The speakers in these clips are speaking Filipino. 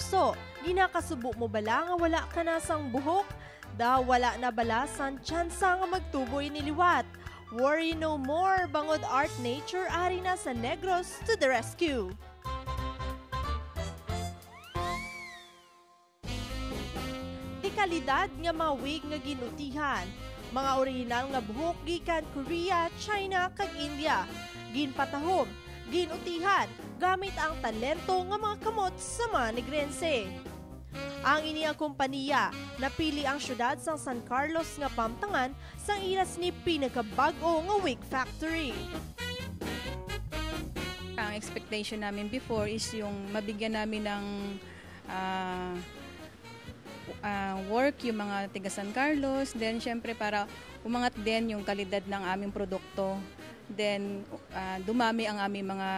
kapuso, ginakasubo mo bala nga wala ka na sang buhok? Da wala na bala san tsansa nga magtuboy niliwat? Worry no more, bangod Art Nature ari na sa Negros to the rescue! Di kalidad nga mga wig nga ginutihan, mga orihinal nga buhok gikan Korea, China kag India. Ginpatahom, ginutihan, gamit ang talento nga mga kamot sa mga Negrense. Ang iniyang kompanya, napili ang syudad sang San Carlos nga pamtangan sang iras ni pinakabag-o nga wig factory. Ang expectation namin before is yung mabigyan namin ng work yung mga tiga San Carlos, then syempre para umangat din yung kalidad ng aming produkto, then dumami ang aming mga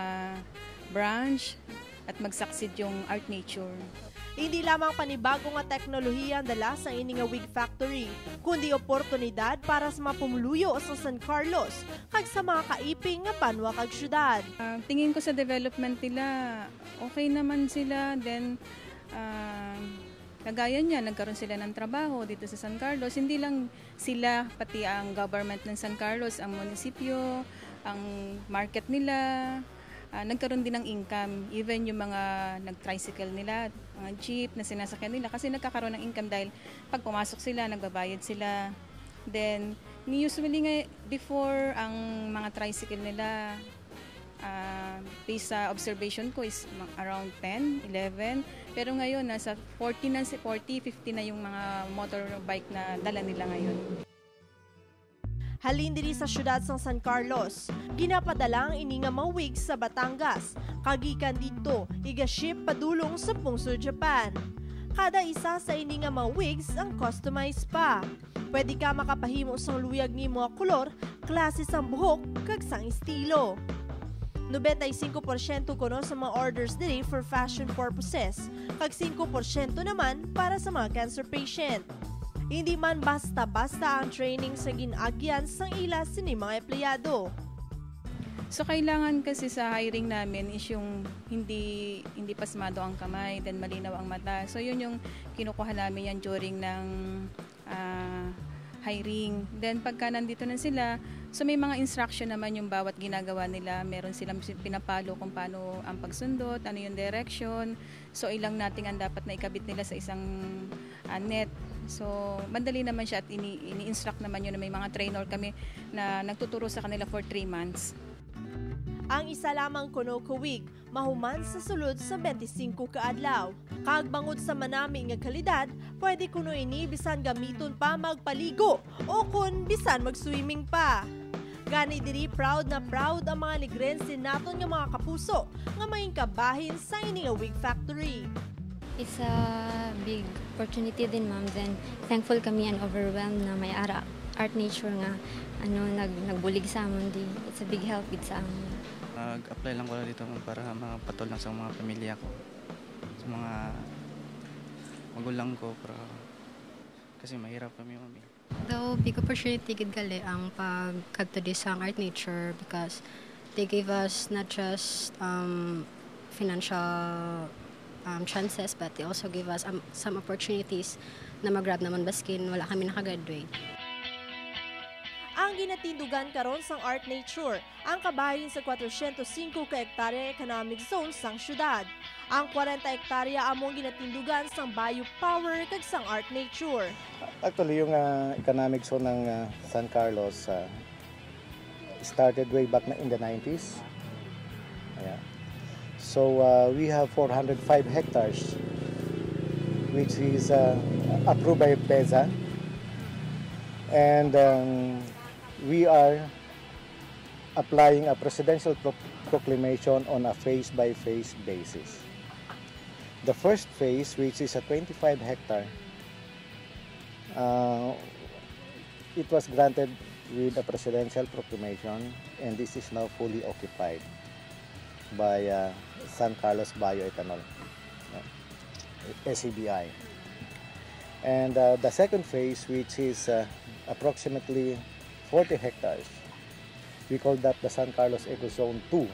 branch at mag-succeed yung Art Nature. Hindi lamang panibago nga teknolohiya ang dala sa ini nga wig factory, kundi oportunidad para sa mga pumuluyo sa San Carlos kag sa mga kaiping nga banwa kag syudad. Tingin ko sa development nila, okay naman sila, then kagaya niya, nagkaroon sila ng trabaho dito sa San Carlos. Hindi lang sila, pati ang government ng San Carlos, ang munisipyo, ang market nila, nagkaroon din ng income. Even yung mga nag-tricycle nila, mga jeep na sinasakyan nila, kasi nagkakaroon ng income dahil pag pumasok sila, nagbabayad sila. Then, usually nga before, ang mga tricycle nila, based sa observation ko is around 10, 11. Pero ngayon, nasa 40, 50 na yung mga motorbike na dala nila ngayon. Halin diri sa syudad sang San Carlos, ginapadala ang ini nga mga wigs sa Batangas. Kagikan dito, iga-ship padulong sa Pungsod, Japan. Kada isa sa ini nga mga wigs ang customized pa. Pwede ka makapahimo sang luyag ni mga kolor, klase sang buhok, kag sang estilo. 95% kuno sa mga orders diri for fashion purposes, kag 5% naman para sa mga cancer patient. Hindi man basta-basta ang training sa ginagyan sang ila sini mga empleyado. So kailangan kasi sa hiring namin is yung hindi pasmado ang kamay, then malinaw ang mata. So yun yung kinukuha namin yan during ng hiring. Then pagka nandito na sila, so may mga instruction naman yung bawat ginagawa nila. Meron silang pinapalo kung paano ang pagsundot, ano yung direction. So ilang nating ang dapat na ikabit nila sa isang net. So madali naman siya at ini-instruct naman yun na may mga trainer kami na nagtuturo sa kanila for 3 months. Ang isa lamang kuno ka wig mahuman sa sulod sa 25 ka adlaw. Kag bangod sa manami nga kalidad, pwede kuno ini bisan gamiton pa magpaligo o kun bisan mag-swimming pa. Gani diri proud na proud ang mga Negrense naton nga mga kapuso nga maing kabahin sa ini nga wig factory. It's a big opportunity din, ma'am. Then thankful kami and overwhelmed na may Art Nature nga nagbulig sa amon di. It's a big help with sa amon. Nag-apply lang ko dito para mapatol lang sa mga pamilya ko, sa mga magulang ko, kasi mahirap kami, mami. Though big opportunity gid gali ang pagkadto di sa Art Nature because they gave us not just financial chances, but they also give us some opportunities na mag-grab naman baskin wala kami nakagraduate. Ang ginatindugan karon sang Art Nature, ang kabahin sa 405 ka hektarya economic zone sang syudad. Ang 40 hektarya among ginatindugan sang Biopower kag sang Art Nature. Actually, yung economic zone ng San Carlos started way back in the 90s. Yeah. So we have 405 hectares, which is approved by PEZA, and we are applying a presidential proclamation on a phase-by-phase basis. The first phase, which is a 25 hectare, it was granted with a presidential proclamation, and this is now fully occupied by San Carlos Bioethanol, SCBI. And the second phase, which is approximately 40 hectares, we call that the San Carlos Eco Zone 2.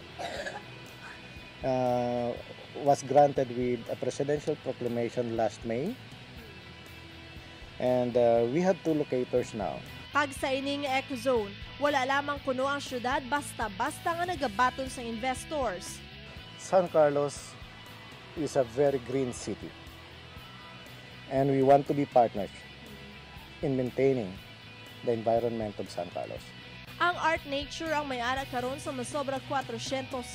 was granted with a presidential proclamation last May. And we have 2 locators now. Kag sa ining eco-zone, wala lamang kuno ang syudad basta-basta nga nagabaton sa investors. San Carlos is a very green city. And we want to be partners in maintaining the environment of San Carlos. Ang Art Nature ang may-ara karon sa masobra 400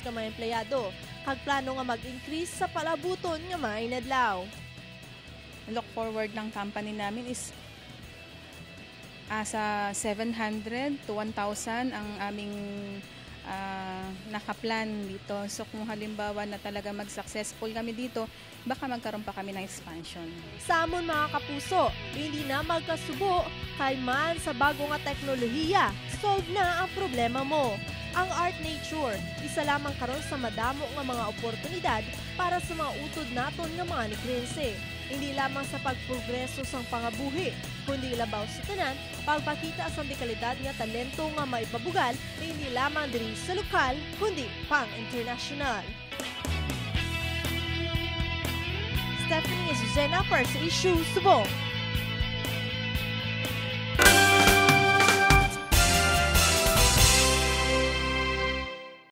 ka mga empleyado, kag plano nga mag-increase sa palabuton nga mga inadlaw. Look forward ng company namin is sa 700 to 1,000 ang aming nakaplan dito. So kung halimbawa na talaga mag-successful kami dito, baka magkaroon pa kami ng expansion. Sa amon mga kapuso, hindi na magkasubo kay man sa bago nga teknolohiya, solve na ang problema mo. Ang Art Nature, isa lamang karon sa madamo nga mga oportunidad para sa mga utod naton nga mga nikrense. Hindi lamang sa pagprogreso sang pangabuhi, kundi labaw sa tanan, pagpakita sa dekalidad nga talento nga maipabugal, hindi lamang diri sa lokal, kundi pang international. Stephanie Azucena para sa Issue Subong.